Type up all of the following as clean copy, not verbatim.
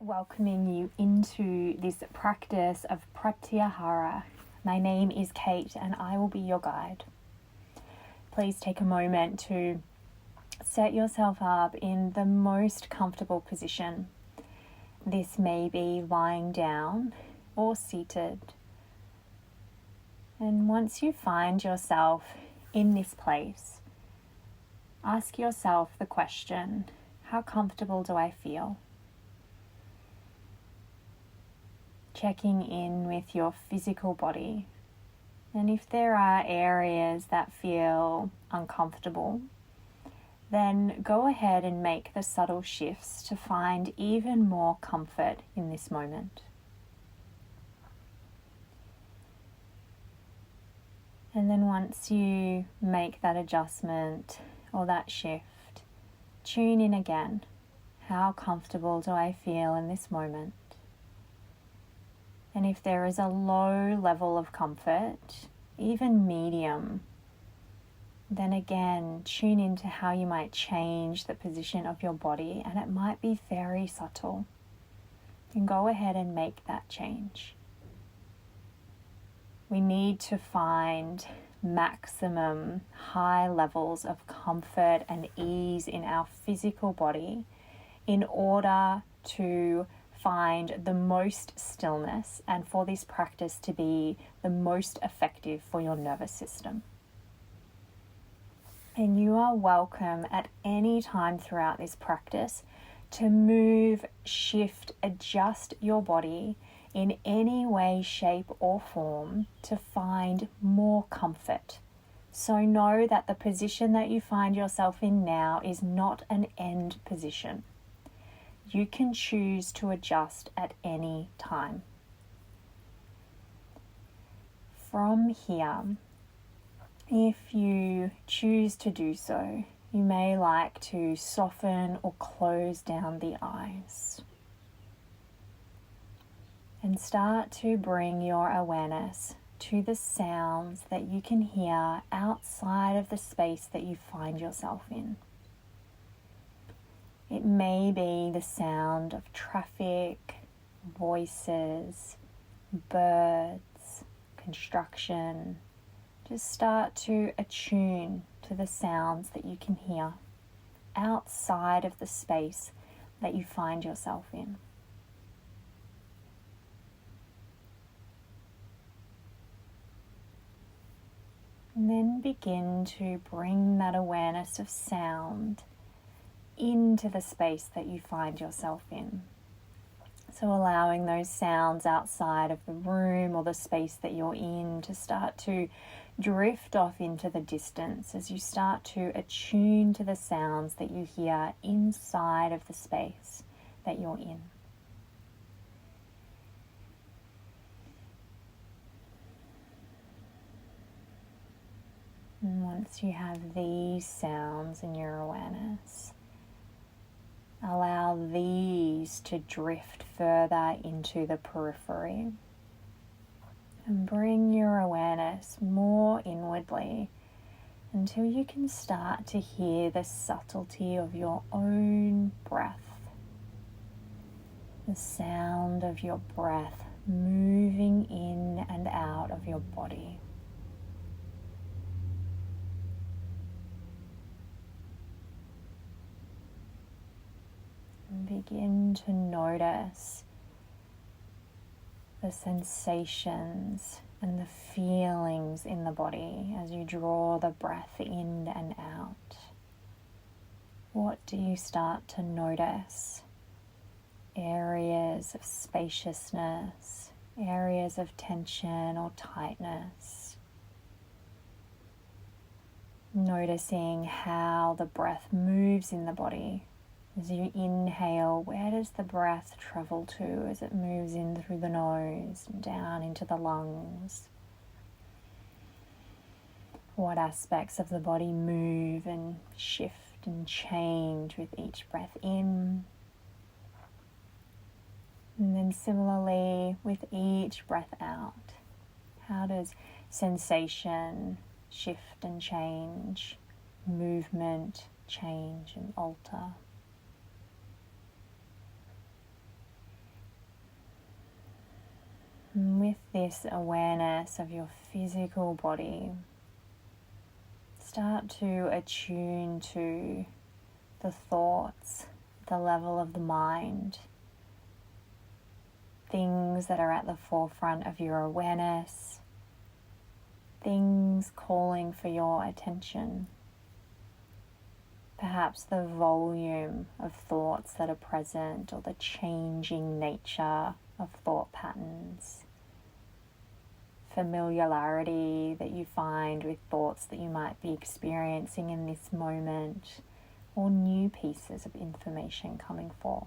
welcoming you into this practice of Pratyhara. My name is Kate and I will be your guide. Please take a moment to set yourself up in the most comfortable position. This may be lying down or seated. And once you find yourself in this place, ask yourself the question, how comfortable do I feel? Checking in with your physical body. And if there are areas that feel uncomfortable, then go ahead and make the subtle shifts to find even more comfort in this moment. And then once you make that adjustment or that shift, tune in again. How comfortable do I feel in this moment? And if there is a low level of comfort, even medium, then again, tune into how you might change the position of your body, and it might be very subtle. And go ahead and make that change. We need to find maximum high levels of comfort and ease in our physical body in order to find the most stillness and for this practice to be the most effective for your nervous system. And you are welcome at any time throughout this practice to move, shift, adjust your body in any way, shape, or form to find more comfort. So know that the position that you find yourself in now is not an end position. You can choose to adjust at any time. From here, if you choose to do so, you may like to soften or close down the eyes. And start to bring your awareness to the sounds that you can hear outside of the space that you find yourself in. It may be the sound of traffic, voices, birds, construction. Just start to attune to the sounds that you can hear outside of the space that you find yourself in. And then begin to bring that awareness of sound into the space that you find yourself in. So allowing those sounds outside of the room or the space that you're in to start to drift off into the distance as you start to attune to the sounds that you hear inside of the space that you're in. And once you have these sounds in your awareness, allow these to drift further into the periphery and bring your awareness more inwardly until you can start to hear the subtlety of your own breath, the sound of your breath moving in and out of your body. And begin to notice the sensations and the feelings in the body as you draw the breath in and out. What do you start to notice? Areas of spaciousness, areas of tension or tightness. Noticing how the breath moves in the body. As you inhale, where does the breath travel to as it moves in through the nose and down into the lungs? What aspects of the body move and shift and change with each breath in? And then similarly with each breath out, how does sensation shift and change, movement change and alter? with this awareness of your physical body, start to attune to the thoughts, the level of the mind, things that are at the forefront of your awareness, things calling for your attention. Perhaps the volume of thoughts that are present, or the changing nature of thought patterns. Familiarity that you find with thoughts that you might be experiencing in this moment, or new pieces of information coming forth.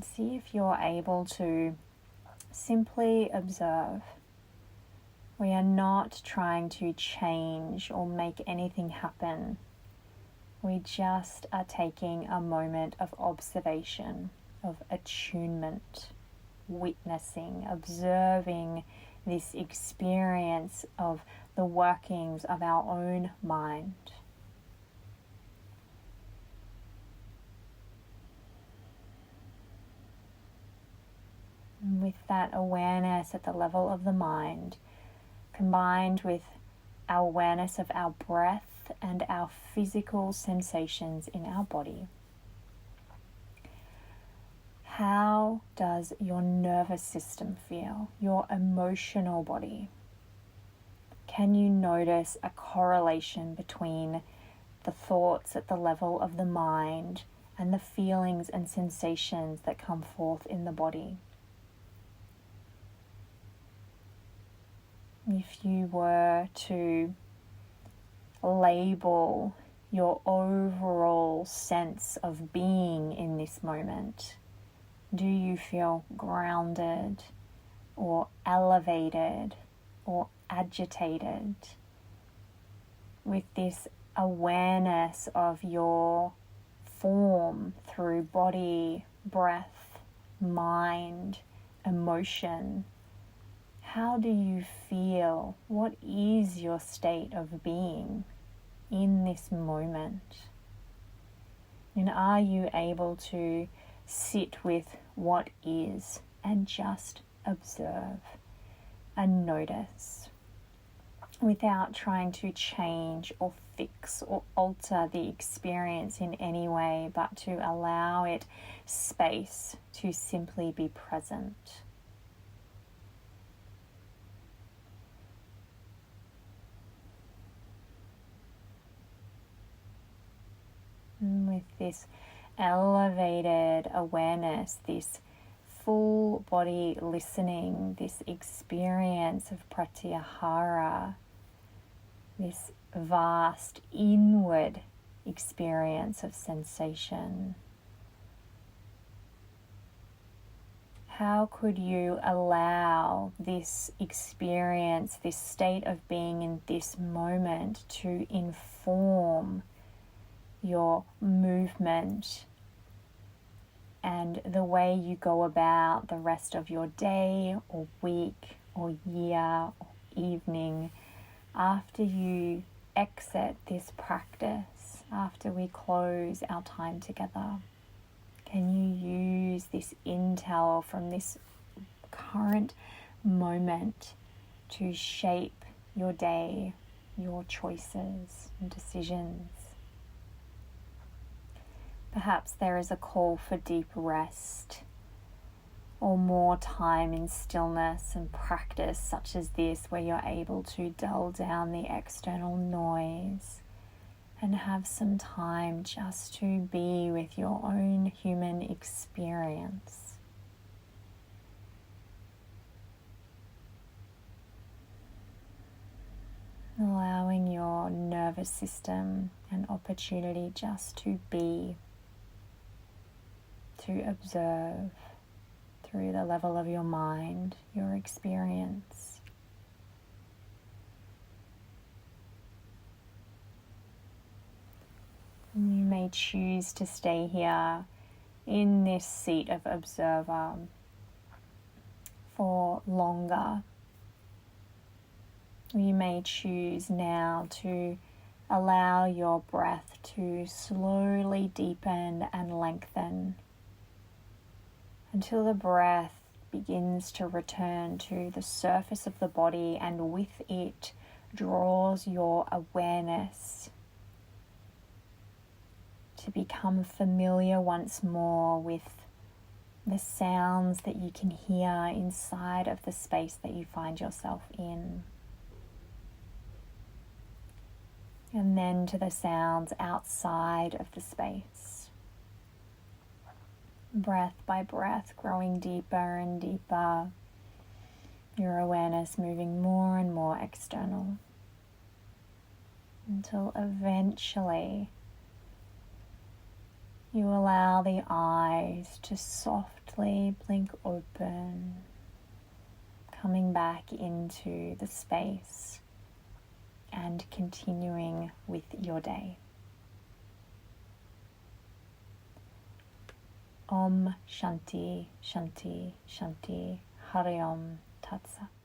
See if you're able to simply observe. We are not trying to change or make anything happen. We just are taking a moment of observation, of attunement, witnessing, observing this experience of the workings of our own mind. And with that awareness at the level of the mind, combined with our awareness of our breath and our physical sensations in our body, how does your nervous system feel, your emotional body? Can you notice a correlation between the thoughts at the level of the mind and the feelings and sensations that come forth in the body? If you were to label your overall sense of being in this moment, do you feel grounded or elevated or agitated? With this awareness of your form through body, breath, mind, emotion, how do you feel? What is your state of being in this moment? And are you able to sit with what is and just observe and notice without trying to change or fix or alter the experience in any way, but to allow it space to simply be present? And with this elevated awareness, this full body listening, this experience of Pratyhara, this vast inward experience of sensation, how could you allow this experience, this state of being in this moment, to inform your movement and the way you go about the rest of your day or week or year or evening after you exit this practice, after we close our time together? Can you use this intel from this current moment to shape your day, your choices and decisions? Perhaps there is a call for deep rest or more time in stillness and practice such as this, where you're able to dull down the external noise and have some time just to be with your own human experience. Allowing your nervous system an opportunity just to be, to observe through the level of your mind, your experience. You may choose to stay here in this seat of observer for longer. You may choose now to allow your breath to slowly deepen and lengthen until the breath begins to return to the surface of the body, and with it draws your awareness to become familiar once more with the sounds that you can hear inside of the space that you find yourself in. And then to the sounds outside of the space. Breath by breath, growing deeper and deeper. Your awareness moving more and more external. Until eventually you allow the eyes to softly blink open, coming back into the space and continuing with your day. Om Shanti Shanti Shanti Hari Om Tat Sat.